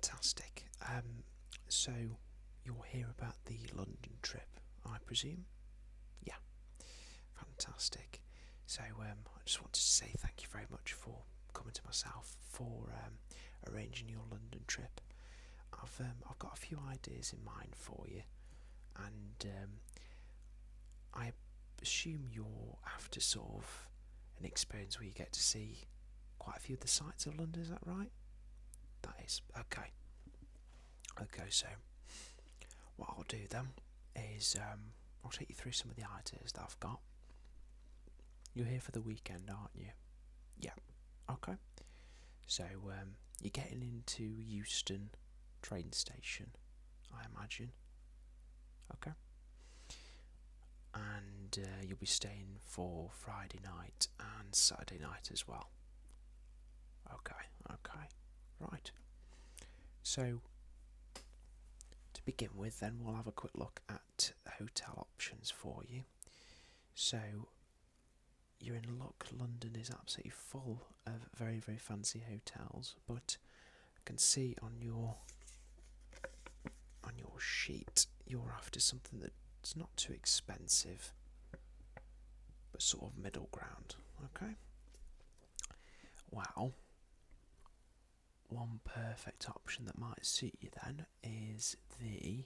Fantastic. So you'll hear about the London trip, I presume? Yeah, fantastic. So I just wanted to say thank you very much for coming to myself for arranging your London trip. I've got a few ideas in mind for you, and I assume you're after sort of an experience where you get to see quite a few of the sights of London. Is that right? That is okay. Okay, so what I'll do then is I'll take you through some of the ideas that I've got. You're here for the weekend, aren't you? Yeah. Okay. So you're getting into Euston train station, I imagine. Okay. And you'll be staying for Friday night and Saturday night as well. Okay. Okay. Right. So to begin with, then we'll have a quick look at hotel options for you. So you're in luck. London is absolutely full of very, very fancy hotels, but I can see on your sheet you're after something that's not too expensive, but sort of middle ground. Okay. Well, one perfect option that might suit you then is the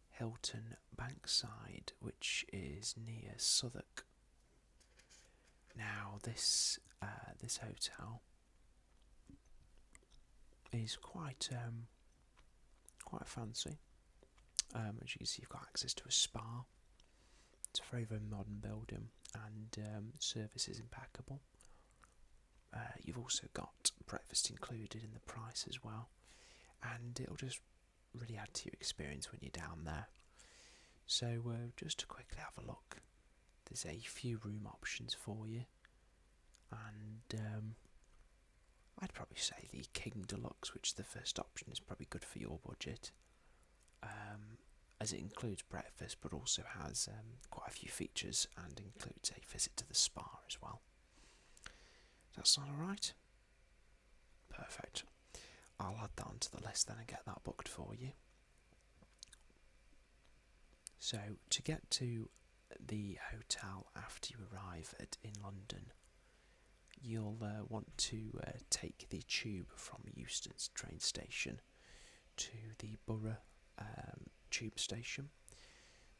Hilton Bankside, which is near Southwark. Now, this hotel is quite fancy. As you can see, you've got access to a spa. It's a very, very modern building, and service is impeccable. You've also got breakfast included in the price as well, and it'll just really add to your experience when you're down there. So just to quickly have a look, there's a few room options for you, and I'd probably say the King Deluxe, which is the first option, is probably good for your budget, as it includes breakfast but also has quite a few features and includes a visit to the spa as well. Does that sound alright? Perfect. I'll add that onto the list then and get that booked for you. So to get to the hotel after you arrive in London, you'll want to take the tube from Euston's train station to the Borough tube station.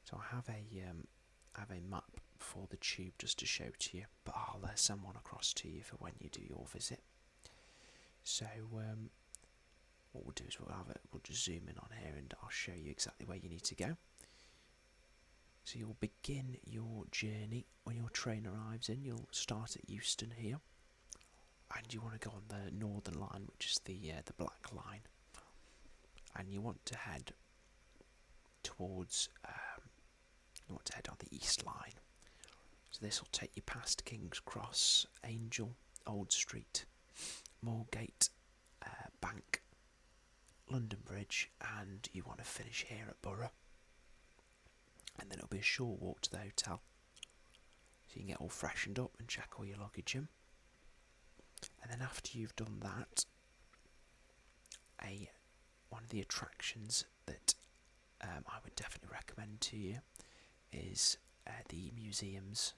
So I have a map for the tube just to show to you, but I'll send one across to you for when you do your visit. So what we'll do is we'll just zoom in on here and I'll show you exactly where you need to go. So you'll begin your journey when your train arrives in. You'll start at Euston here, and you want to go on the Northern Line, which is the black line, and you want to head towards on the East Line. So this will take you past King's Cross, Angel, Old Street, Moorgate, Bank, London Bridge, and you want to finish here at Borough. And then it'll be a short walk to the hotel, so you can get all freshened up and check all your luggage in. And then after you've done that, one of the attractions that I would definitely recommend to you is the museums.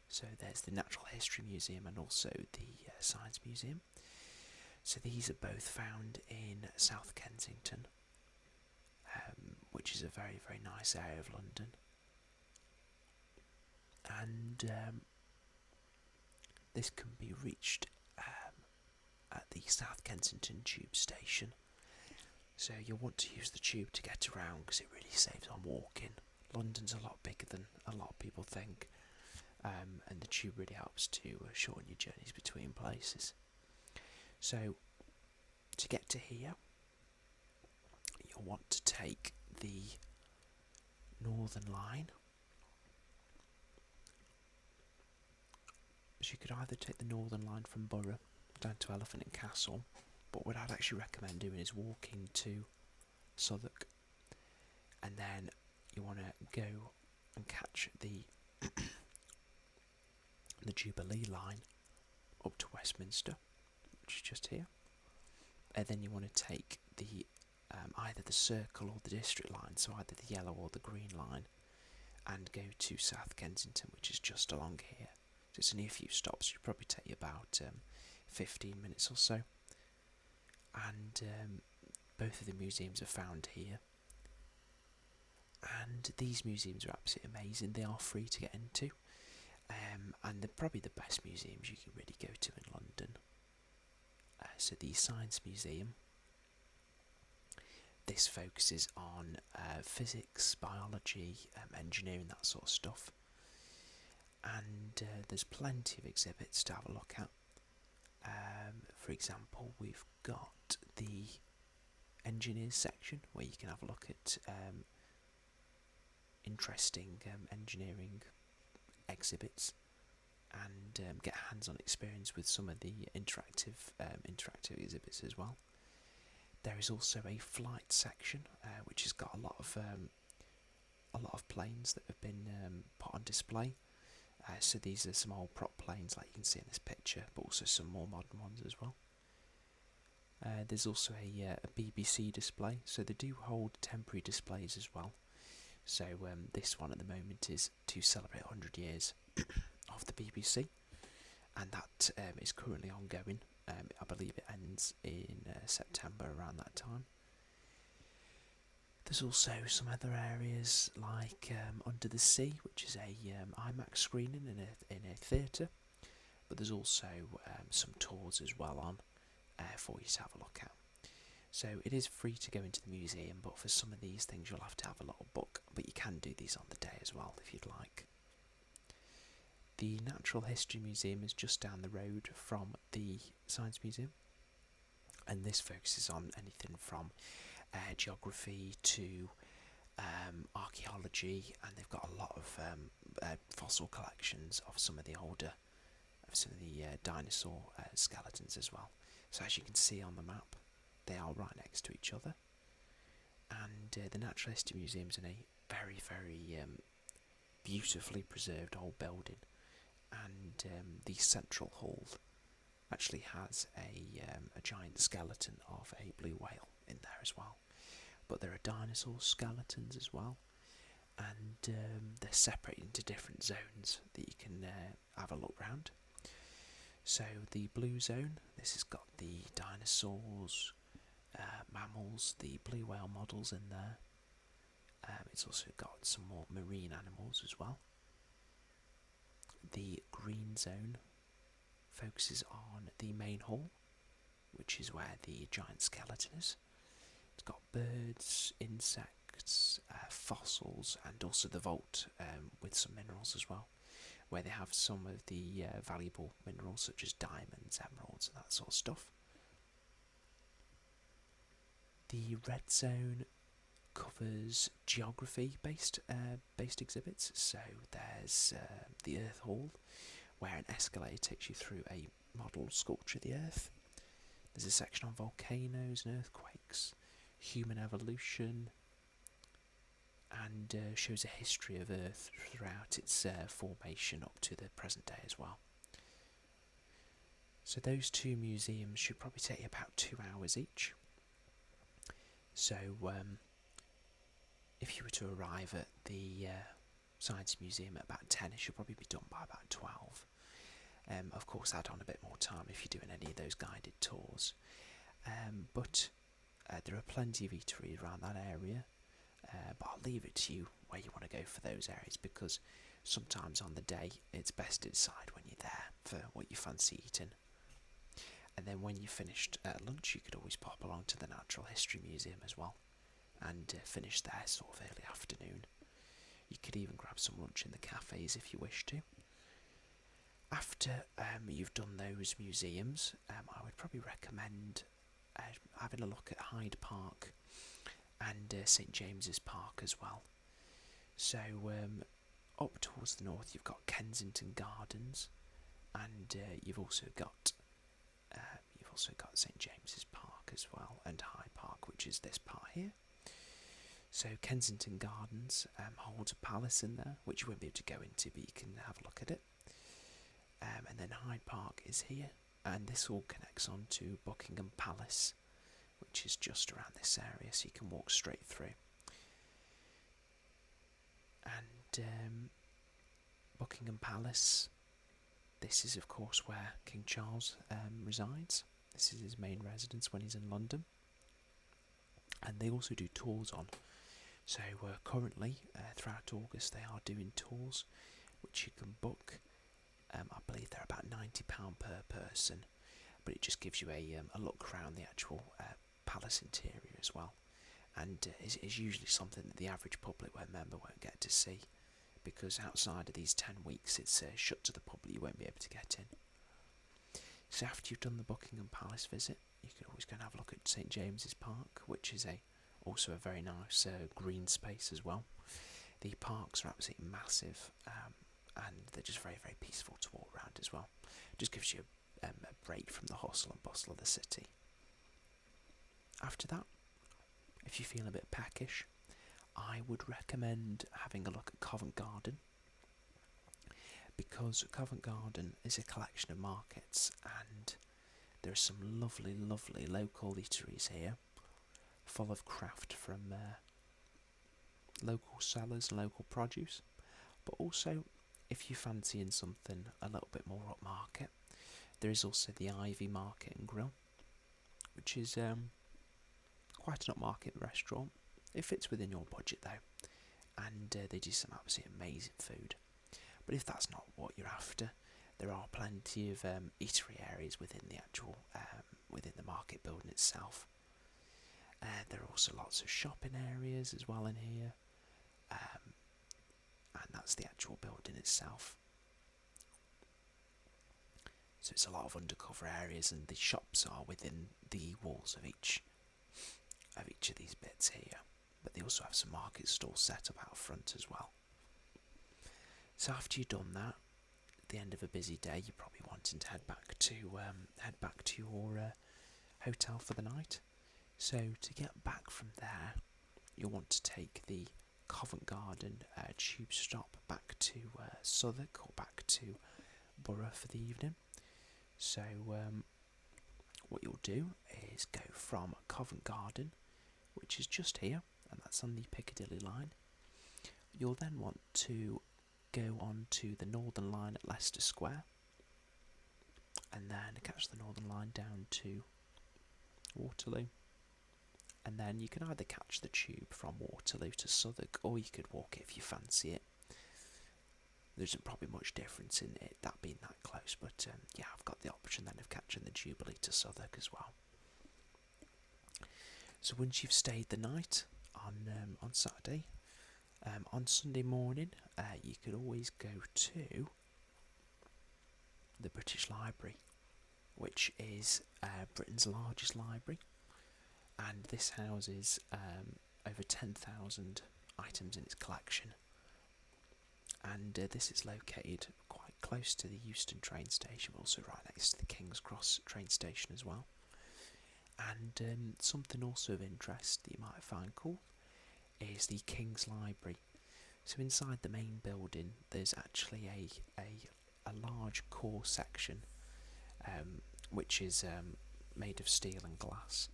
So there's the Natural History Museum and also the Science Museum. So these are both found in South Kensington, which is a very, very nice area of London. And this can be reached at the South Kensington tube station. So you'll want to use the tube to get around because it really saves on walking. London's a lot bigger than a lot of people think, and the tube really helps to shorten your journeys between places. So to get to here, you'll want to take the Northern Line. So you could either take the Northern Line from Borough down to Elephant and Castle, but what I'd actually recommend doing is walking to Southwark, and then you want to go and catch the Jubilee line up to Westminster, which is just here, then you want to take the either the circle or the district line, so either the yellow or the green line, and go to South Kensington, which is just along here. So it's only a few stops. It'll probably take you about 15 minutes or so. And both of the museums are found here. And these museums are absolutely amazing. They are free to get into. And they're probably the best museums you can really go to in London. So the Science Museum. This focuses on physics, biology, engineering, that sort of stuff. And there's plenty of exhibits to have a look at. For example, we've got the engineers section where you can have a look at interesting engineering exhibits and get hands-on experience with some of the interactive exhibits as well. There is also a flight section which has got a lot of planes that have been put on display. So these are some old prop planes like you can see in this picture, but also some more modern ones as well. There's also a BBC display, so they do hold temporary displays as well. So this one at the moment is to celebrate 100 years of the BBC, and that is currently ongoing. I believe it ends in September around that time. There's also some other areas like Under the Sea, which is a IMAX screening in a theatre, but there's also some tours as well on for you to have a look at. So it is free to go into the museum, but for some of these things you'll have to have a little book, but you can do these on the day as well if you'd like. The Natural History Museum is just down the road from the Science Museum, and this focuses on anything from geography to archaeology, and they've got a lot of fossil collections of some of the dinosaur skeletons as well. So as you can see on the map, they are right next to each other, and the Natural History Museum is in a very, very beautifully preserved old building, and the central hall actually has a giant skeleton of a blue whale in there as well. But there are dinosaur skeletons as well, and they're separated into different zones that you can have a look round. So the blue zone, this has got the dinosaurs, mammals, the blue whale models in there. It's also got some more marine animals as well. The green zone focuses on the main hall, which is where the giant skeleton is. It's got birds, insects, fossils, and also the vault with some minerals as well, where they have some of the valuable minerals such as diamonds, emeralds, and that sort of stuff. The red zone covers geography-based exhibits. So there's the Earth Hall, where an escalator takes you through a model sculpture of the Earth. There's a section on volcanoes and earthquakes, human evolution, and shows a history of Earth throughout its formation up to the present day as well. So those two museums should probably take you about 2 hours each. So if you were to arrive at the Science Museum at about 10, it should probably be done by about 12. Of course, add on a bit more time if you're doing any of those guided tours. But there are plenty of eateries around that area, but I'll leave it to you where you want to go for those areas, because sometimes on the day it's best to decide when you're there for what you fancy eating. And then when you've finished at lunch, you could always pop along to the Natural History Museum as well and finish there sort of early afternoon. You could even grab some lunch in the cafes if you wish to. After you've done those museums, I would probably recommend having a look at Hyde Park and St James's Park as well. So up towards the north you've got Kensington Gardens, and you've also got St James's Park as well, and Hyde Park, which is this part here. So Kensington Gardens holds a palace in there, which you won't be able to go into, but you can have a look at it. And then Hyde Park is here, and this all connects on to Buckingham Palace, which is just around this area, so you can walk straight through. And Buckingham Palace, this is of course where King Charles resides. This is his main residence when he's in London. And they also do tours on. So currently, throughout August, they are doing tours, which you can book. I believe they're about £90 per person, but it just gives you a look around the actual palace interior as well. And is usually something that the average public member won't get to see, because outside of these 10 weeks it's shut to the public, you won't be able to get in. So after you've done the Buckingham Palace visit, you can always go and have a look at St James's Park, which is also a very nice green space as well. The parks are absolutely massive, and they're just very, very peaceful to walk around as well. Just gives you a break from the hustle and bustle of the city. After that, if you feel a bit peckish, I would recommend having a look at Covent Garden, because Covent Garden is a collection of markets, and there are some lovely, lovely local eateries here, full of craft from local sellers and local produce. But also, if you're fancying something a little bit more upmarket, there is also the Ivy Market and Grill, which is quite an upmarket restaurant. It fits within your budget though, and they do some absolutely amazing food. But if that's not what you're after, there are plenty of eatery areas within the actual within the market building itself. There are also lots of shopping areas as well in here, and that's the actual building itself. So it's a lot of undercover areas, and the shops are within the walls of each of these bits here. But they also have some market stalls set up out front as well. So after you've done that, at the end of a busy day, you're probably wanting to head back to your hotel for the night. So to get back from there, you'll want to take the Covent Garden tube stop back to Southwark, or back to Borough for the evening. So what you'll do is go from Covent Garden, which is just here, and that's on the Piccadilly line. You'll then want to go on to the Northern line at Leicester Square, and then catch the Northern line down to Waterloo. And then you can either catch the tube from Waterloo to Southwark, or you could walk it if you fancy it. There isn't probably much difference in it, that being that close, but yeah, I've got the option then of catching the Jubilee to Southwark as well. So once you've stayed the night on Saturday, on Sunday morning, you could always go to the British Library, which is Britain's largest library, and this houses over 10,000 items in its collection. And this is located quite close to the Euston train station, also right next to the King's Cross train station as well. And something also of interest that you might find cool is the King's Library. So inside the main building, there's actually a large core section, which is made of steel and glass,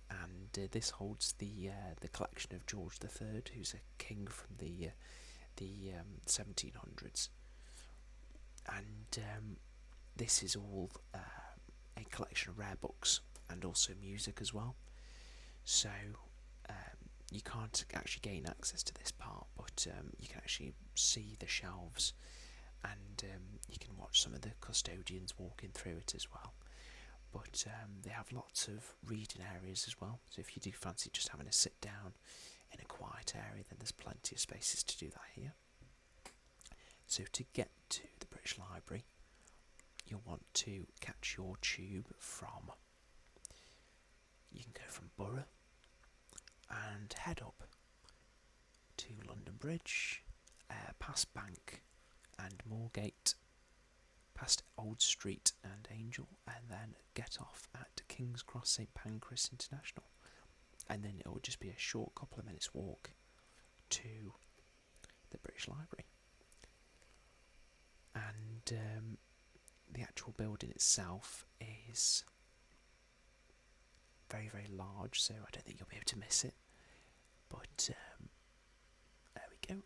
and this holds the collection of George III, who's a king from the 1700s, and this is all a collection of rare books and also music as well. So you can't actually gain access to this part, but you can actually see the shelves, and you can watch some of the custodians walking through it as well. But they have lots of reading areas as well, so if you do fancy just having a sit down in a quiet area, then there's plenty of spaces to do that here. So to get to the British Library, you'll want to catch your tube from, you can go from Borough and head up to London Bridge, past Bank and Moorgate, past Old Street and Angel, and then get off at King's Cross St Pancras International, and then it will just be a short couple of minutes walk to the British Library. And the actual building itself is very, very large, so I don't think you'll be able to miss it. But there we go.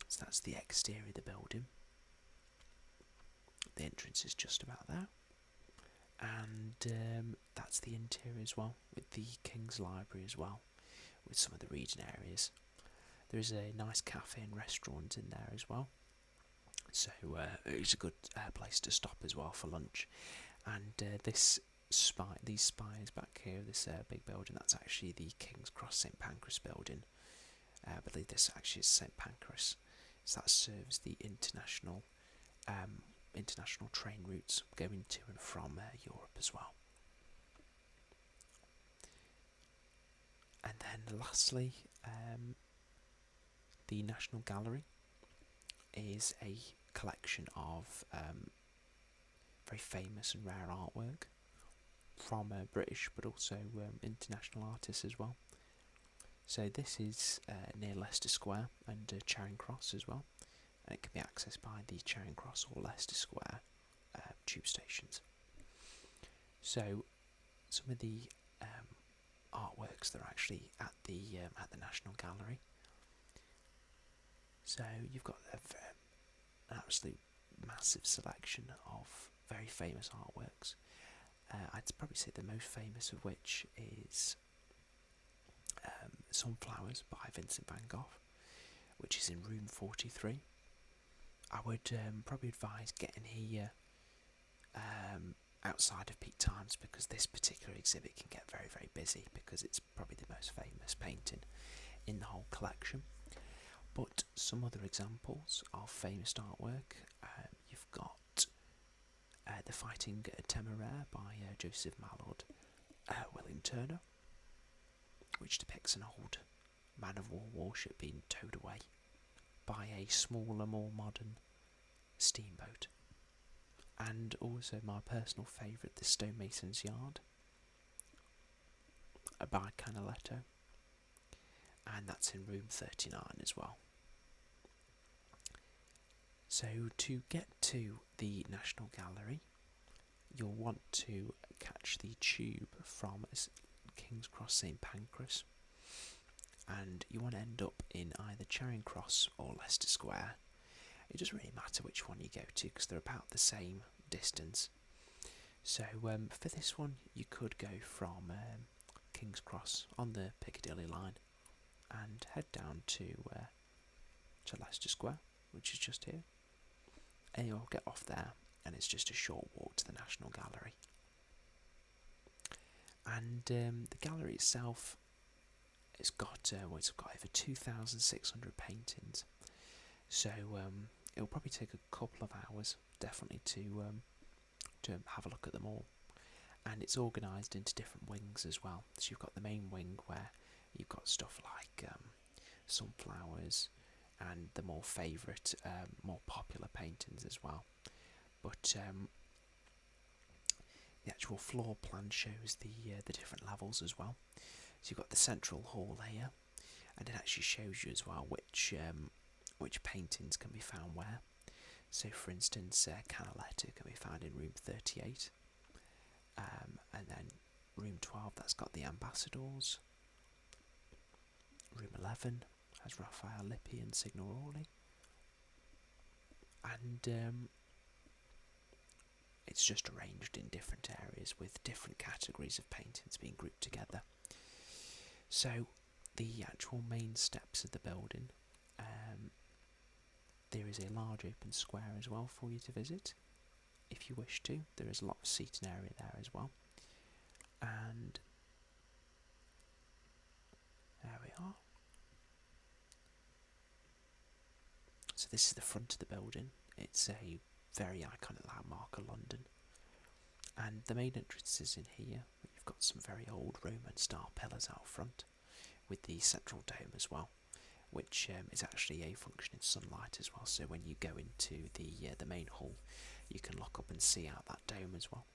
So that's the exterior of the building. The entrance is just about there. And that's the interior as well, with the King's Library as well, with some of the reading areas. There is a nice cafe and restaurant in there as well. So it's a good place to stop as well for lunch. And these spires back here, this big building, that's actually the King's Cross St Pancras building. I believe this actually is St Pancras. So that serves the international train routes going to and from Europe as well. And then lastly, the National Gallery is a collection of very famous and rare artwork from British but also international artists as well. So this is near Leicester Square and Charing Cross as well, and it can be accessed by the Charing Cross or Leicester Square tube stations. So some of the artworks that are actually at the National Gallery. So you've got an absolute massive selection of very famous artworks. I'd probably say the most famous of which is Sunflowers by Vincent van Gogh, which is in room 43. I would probably advise getting here outside of peak times, because this particular exhibit can get very, very busy, because it's probably the most famous painting in the whole collection. But some other examples of famous artwork, you've got The Fighting Temeraire by Joseph Mallord, William Turner, which depicts an old man-of-war warship being towed away by a smaller, more modern steamboat. And also my personal favourite, The Stonemason's Yard by Canaletto, and that's in room 39 as well. So to get to the National Gallery, you'll want to catch the tube from King's Cross St Pancras, and you want to end up in either Charing Cross or Leicester Square. It doesn't really matter which one you go to, because they're about the same distance. So for this one, you could go from King's Cross on the Piccadilly line and head down to Leicester Square, which is just here, and you'll get off there, and it's just a short walk to the National Gallery. And the gallery itself, it's got over 2,600 paintings. So it'll probably take a couple of hours, definitely, to have a look at them all. And it's organised into different wings as well. So you've got the main wing where you've got stuff like Sunflowers and the more favourite, more popular paintings as well. But the actual floor plan shows the different levels as well. So you've got the central hall here, and it actually shows you as well which paintings can be found where. So for instance, Canaletto can be found in room 38, and then room 12, that's got the Ambassadors. Room 11 has Raphael Lippi and Signoroli, and it's just arranged in different areas with different categories of paintings being grouped together. So the actual main steps of the building, there is a large open square as well for you to visit if you wish to. There is a lot of seating area there as well. And there we are. So this is the front of the building. It's a very iconic landmark of London. And the main entrance is in here. You've got some very old Roman style pillars out front, with the central dome as well, which is actually a functioning sunlight as well. So when you go into the main hall, you can look up and see out that dome as well.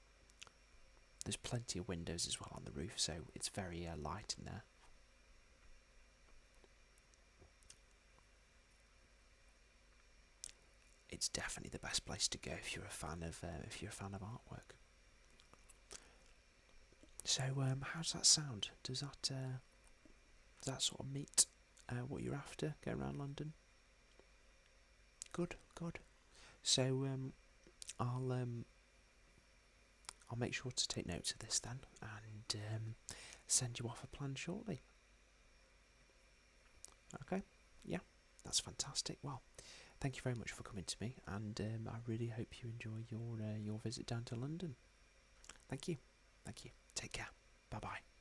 There's plenty of windows as well on the roof, so it's very light in there. It's definitely the best place to go if you're a fan of artwork. So, how does that sound? Does that sort of meet what you're after, going around London? Good, good. So, I'll make sure to take notes of this then, and send you off a plan shortly. Okay, yeah, that's fantastic. Well, thank you very much for coming to me, and I really hope you enjoy your visit down to London. Thank you, thank you. Take care. Bye bye.